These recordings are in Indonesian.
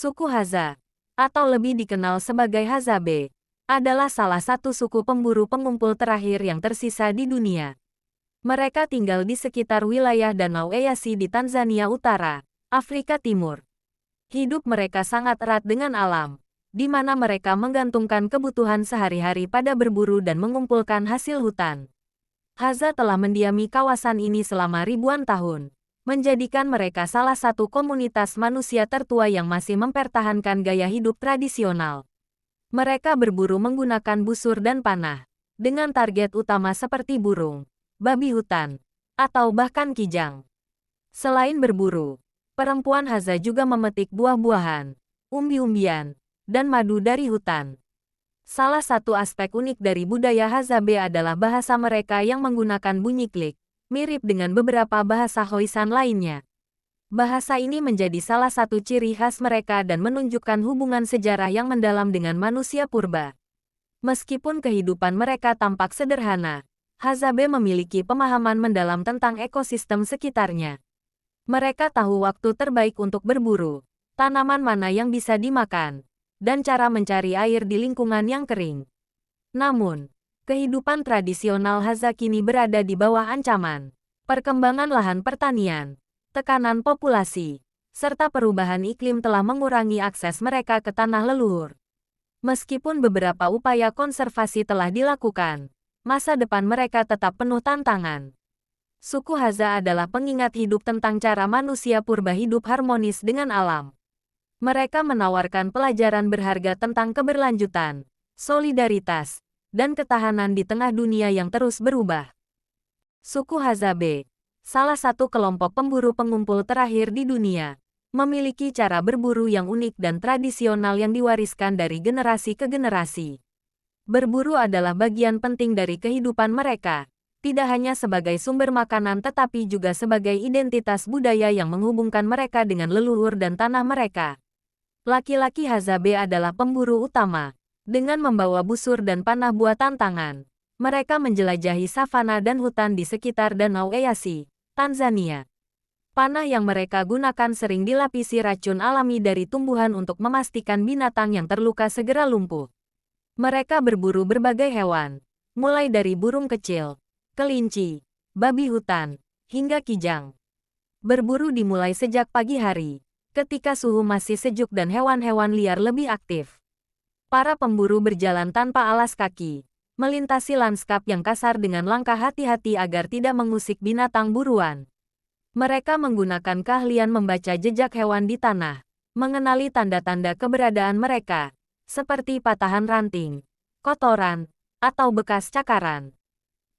Suku Hadza, atau lebih dikenal sebagai Hadzabe, adalah salah satu suku pemburu pengumpul terakhir yang tersisa di dunia. Mereka tinggal di sekitar wilayah Danau Eyasi di Tanzania Utara, Afrika Timur. Hidup mereka sangat erat dengan alam, di mana mereka menggantungkan kebutuhan sehari-hari pada berburu dan mengumpulkan hasil hutan. Hadza telah mendiami kawasan ini selama ribuan tahun, menjadikan mereka salah satu komunitas manusia tertua yang masih mempertahankan gaya hidup tradisional. Mereka berburu menggunakan busur dan panah, dengan target utama seperti burung, babi hutan, atau bahkan kijang. Selain berburu, perempuan Hadza juga memetik buah-buahan, umbi-umbian, dan madu dari hutan. Salah satu aspek unik dari budaya Hadzabe adalah bahasa mereka yang menggunakan bunyi klik, mirip dengan beberapa bahasa Khoisan lainnya. Bahasa ini menjadi salah satu ciri khas mereka dan menunjukkan hubungan sejarah yang mendalam dengan manusia purba. Meskipun kehidupan mereka tampak sederhana, Hadzabe memiliki pemahaman mendalam tentang ekosistem sekitarnya. Mereka tahu waktu terbaik untuk berburu, tanaman mana yang bisa dimakan, dan cara mencari air di lingkungan yang kering. Namun, kehidupan tradisional Hadza kini berada di bawah ancaman. Perkembangan lahan pertanian, tekanan populasi, serta perubahan iklim telah mengurangi akses mereka ke tanah leluhur. Meskipun beberapa upaya konservasi telah dilakukan, masa depan mereka tetap penuh tantangan. Suku Hadza adalah pengingat hidup tentang cara manusia purba hidup harmonis dengan alam. Mereka menawarkan pelajaran berharga tentang keberlanjutan, solidaritas, dan ketahanan di tengah dunia yang terus berubah. Suku Hadzabe, salah satu kelompok pemburu pengumpul terakhir di dunia, memiliki cara berburu yang unik dan tradisional yang diwariskan dari generasi ke generasi. Berburu adalah bagian penting dari kehidupan mereka, tidak hanya sebagai sumber makanan tetapi juga sebagai identitas budaya yang menghubungkan mereka dengan leluhur dan tanah mereka. Laki-laki Hadzabe adalah pemburu utama, dengan membawa busur dan panah buah tantangan. Mereka menjelajahi savana dan hutan di sekitar Danau Eyasi, Tanzania. Panah yang mereka gunakan sering dilapisi racun alami dari tumbuhan untuk memastikan binatang yang terluka segera lumpuh. Mereka berburu berbagai hewan, mulai dari burung kecil, kelinci, babi hutan, hingga kijang. Berburu dimulai sejak pagi hari, ketika suhu masih sejuk dan hewan-hewan liar lebih aktif. Para pemburu berjalan tanpa alas kaki, melintasi lanskap yang kasar dengan langkah hati-hati agar tidak mengusik binatang buruan. Mereka menggunakan keahlian membaca jejak hewan di tanah, mengenali tanda-tanda keberadaan mereka, seperti patahan ranting, kotoran, atau bekas cakaran.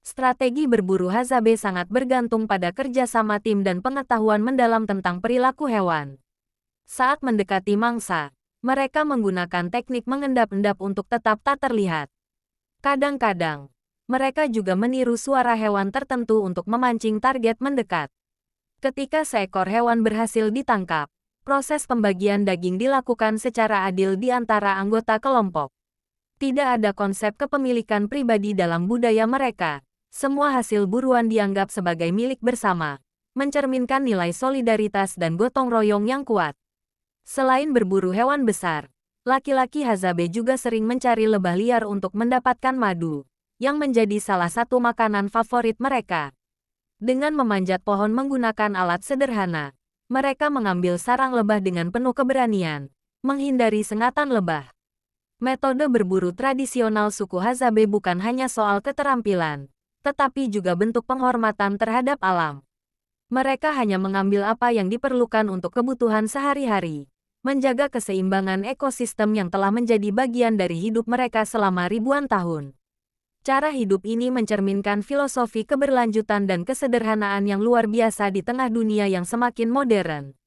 Strategi berburu Hadzabe sangat bergantung pada kerjasama tim dan pengetahuan mendalam tentang perilaku hewan. Saat mendekati mangsa, mereka menggunakan teknik mengendap-endap untuk tetap tak terlihat. Kadang-kadang, mereka juga meniru suara hewan tertentu untuk memancing target mendekat. Ketika seekor hewan berhasil ditangkap, proses pembagian daging dilakukan secara adil di antara anggota kelompok. Tidak ada konsep kepemilikan pribadi dalam budaya mereka. Semua hasil buruan dianggap sebagai milik bersama, mencerminkan nilai solidaritas dan gotong royong yang kuat. Selain berburu hewan besar, laki-laki Hadzabe juga sering mencari lebah liar untuk mendapatkan madu, yang menjadi salah satu makanan favorit mereka. Dengan memanjat pohon menggunakan alat sederhana, mereka mengambil sarang lebah dengan penuh keberanian, menghindari sengatan lebah. Metode berburu tradisional suku Hadzabe bukan hanya soal keterampilan, tetapi juga bentuk penghormatan terhadap alam. Mereka hanya mengambil apa yang diperlukan untuk kebutuhan sehari-hari, menjaga keseimbangan ekosistem yang telah menjadi bagian dari hidup mereka selama ribuan tahun. Cara hidup ini mencerminkan filosofi keberlanjutan dan kesederhanaan yang luar biasa di tengah dunia yang semakin modern.